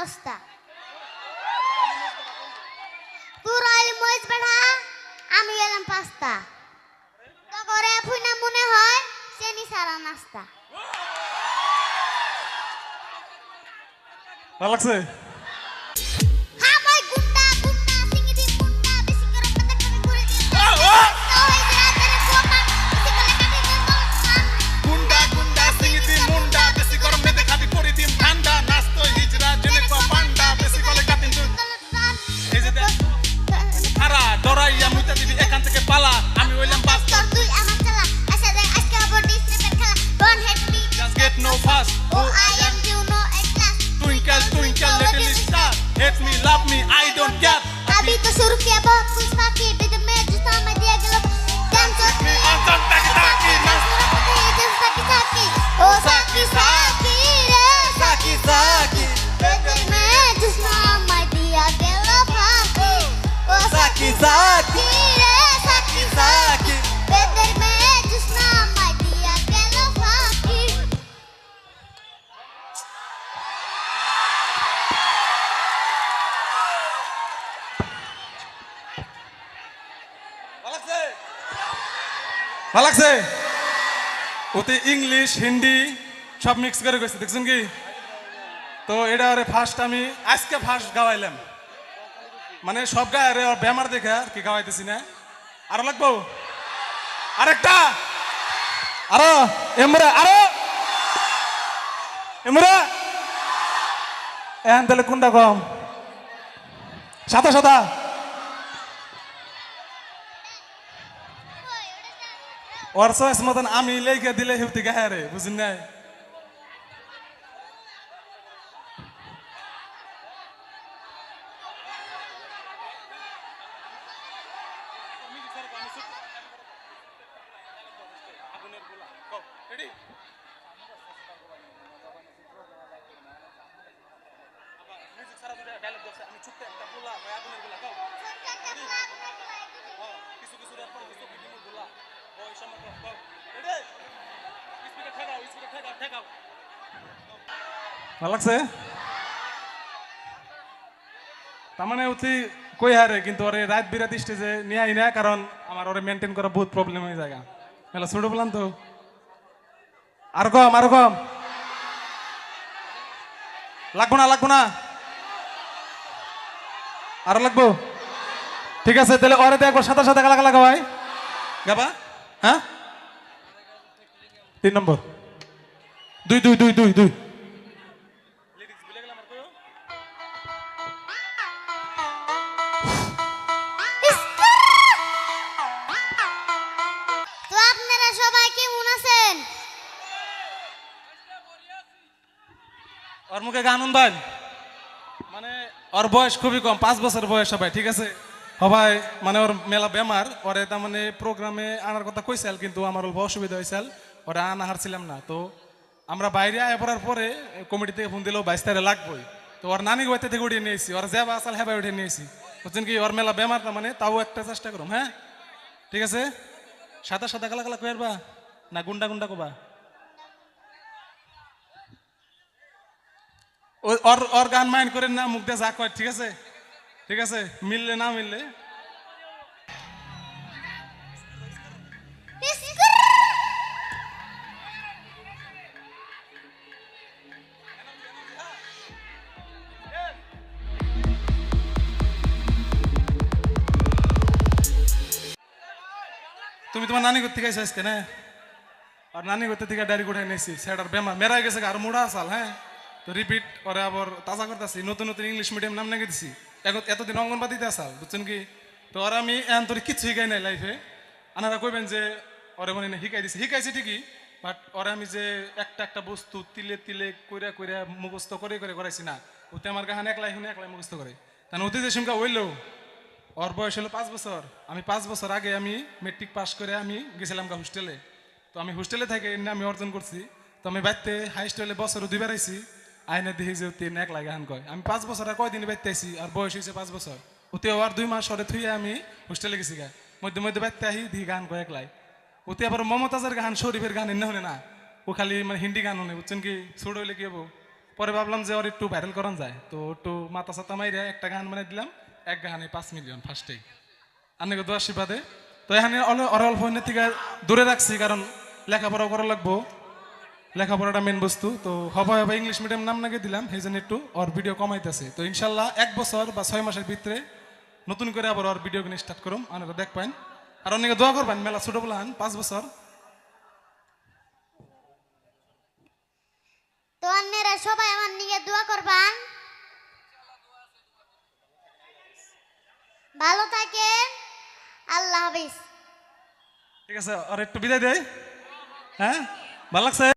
সস্তা তোর আইলি মরিচ বেড়া আমি এলাম পাস্তা তো করে ফুইনা মনে হয় চেনি সারা নাস্তা ভালো লাগছে Love me, I don't care. अभी तो शुरू किया बहुत कुछ बाकी बिद में जिसका मैं दिया गया डांस ओ साकी साकी रे साकी साकी बिद में जिसका मैं दिया गया फाकी ओ साकी साकी रे साकी साकी बिद में जिसका मैं दिया गया फाकी ভালো লাগছে ওতে ইংলিশ হিন্দি সব মিক্স করে গেছে দেখছেন কি তো এটা আরে ফার্স্ট আমি আজকে ফার্স্ট গাওয়াইলাম মানে সব গায়ে আরে বেমার দেখে আর কি গাওয়াইতেছি না আরো লাগবো আরেকটা আরো এমরা এখন তাহলে কোনটা কম সাদা সাদা ওর চয়েস মতন আমি লেগে দিলে হেউতি গায়ে রে বুঝিন নাই ভালো লাগছে তার মানে অতি কই হারে কিন্তু ওরে রাত বিরাত স্টেজে নিয়ে আই না কারণ আমার ওরে মেনটেন করা বহুত প্রবলেম হয়ে যায় মেলা ছোট বললাম তো আর কম লাগবো না আরো লাগবো ঠিক আছে তাহলে ওরে তো একবার সাদা সাদা গালা গাওয়াই গাবা হ্যাঁ 3 নম্বর 2 তো আপনারা সবাই কেমন আছেন ওর মুখে গান শুনবেন মানে ওর বয়স খুবই কম 5 বছর বয়স সবাই ঠিক আছে সবাই মানে ওর মেলা বেমার ওরে তার মানে প্রোগ্রামে আনার কথা কইছিল কিন্তু আমার অল্প অসুবিধা হয়েছিল ওরা আনা হারছিলাম না তো আমরা বাইরে আয় পড়ার পরে কমিটি থেকে ফোন দিলেও 22 তারিখে লাগবোই তো ওর নানি বাড়িতে থেকে উঠিয়ে নিয়েছি ওর যাবা আসাল হেবাই উঠিয়ে নিয়েছি বুঝছেন কি ওর মেলা বেমার না মানে তাও একটা চেষ্টা করুম হ্যাঁ ঠিক আছে সাদা সাদা কালা কইরবা না গুন্ডা কবা ওর গান মাইন্ড করেন না মুখ দিয়ে যা কয় ঠিক আছে মিললে না মিললে তুমি তোমার নানি করতে গেছো আজকে না আর নানি করতে থেকে ডায়রি উঠাই নিয়েছি সেটার বেমার মেরাই গেছে আর মুড়া আসাল হ্যাঁ তো রিপিট করে আবার তাজা করতেছি নতুন ইংলিশ মিডিয়াম নাম নাকি দিছি এতদিন অঙ্গনবাদীতে আসাল বুঝছেন কি তো আর আমি এখন তোর কিচ্ছু শিখাই নাই লাইফে আনারা কইবেন যে ওরে মানে শিখাইছি ঠিকই বাট ওরে আমি যে একটা বস্তু তিলে তিলে কইরা মুখস্থ করে করাইছি না ওতে আমার গাহান একলাই মুখস্থ করে তাহলে ওতে যে সংখ্যা হইলো ওর বয়স হলো 5 বছর আমি 5 বছর আগে আমি মেট্রিক পাস করে আমি গেছিলাম হোস্টেলে তো আমি হোস্টেলে থেকে আমি অর্জন করছি তো আমি বাইতে হাই স্কুলে বছর 2 বার আইছি আইনে দেখি যে 3 1 লাগে হান কয় আমি 5 বছর আর কয়দিন বাইতে আইছি আর বয়স হয়েছে 5 বছর ওতে আর 2 মাস সরে থুই আমি হোস্টেলে গেছি গা মধ্যে বাইতে আহি দেখি গান কয় একলাই ওতে আবার মমতাজের গান শরীফের গান এনে হনে না ও খালি মানে হিন্দি গান হনে বুঝছেন কি ছোট হইলে কি হবো পরে ভাবলাম যে ওর একটু ভাইরাল করান যায়, তো একটু মাথা সাথা মাইরে একটা গান বানিয়ে দিলাম, এক গানে 5 মিলিয়ন ফার্স্টেই। আন্নাকে দোয়া আশীর্বাদে। তো এখানে ওর অল্প থেকে দূরে রাখছি, কারণ লেখাপড়াও করা লাগবো, লেখাপড়াটা মেন বস্তু। তো হবে হবে ইংলিশ মিডিয়াম নাম নাকি দিলাম, সেই জন্য একটু ওর ভিডিও কমাইতেছে। তো ইনশাল্লাহ 1 বছর বা 6 মাসের ভিতরে নতুন করে আবার ওর ভিডিও কিনে স্টার্ট করুম, আপনারা দেখ পাইন। আর অনেকে দোয়া করবেন, মেলা ছোট বলান 5 বছর। তো আপনারা সবাই আমার নিয়ে দোয়া করবেন। ভালো থাকেন, আল্লাহ হাফিজ। ঠিক আছে, আর একটু বিদায় দেয়। হ্যাঁ, ভালো লাগছে।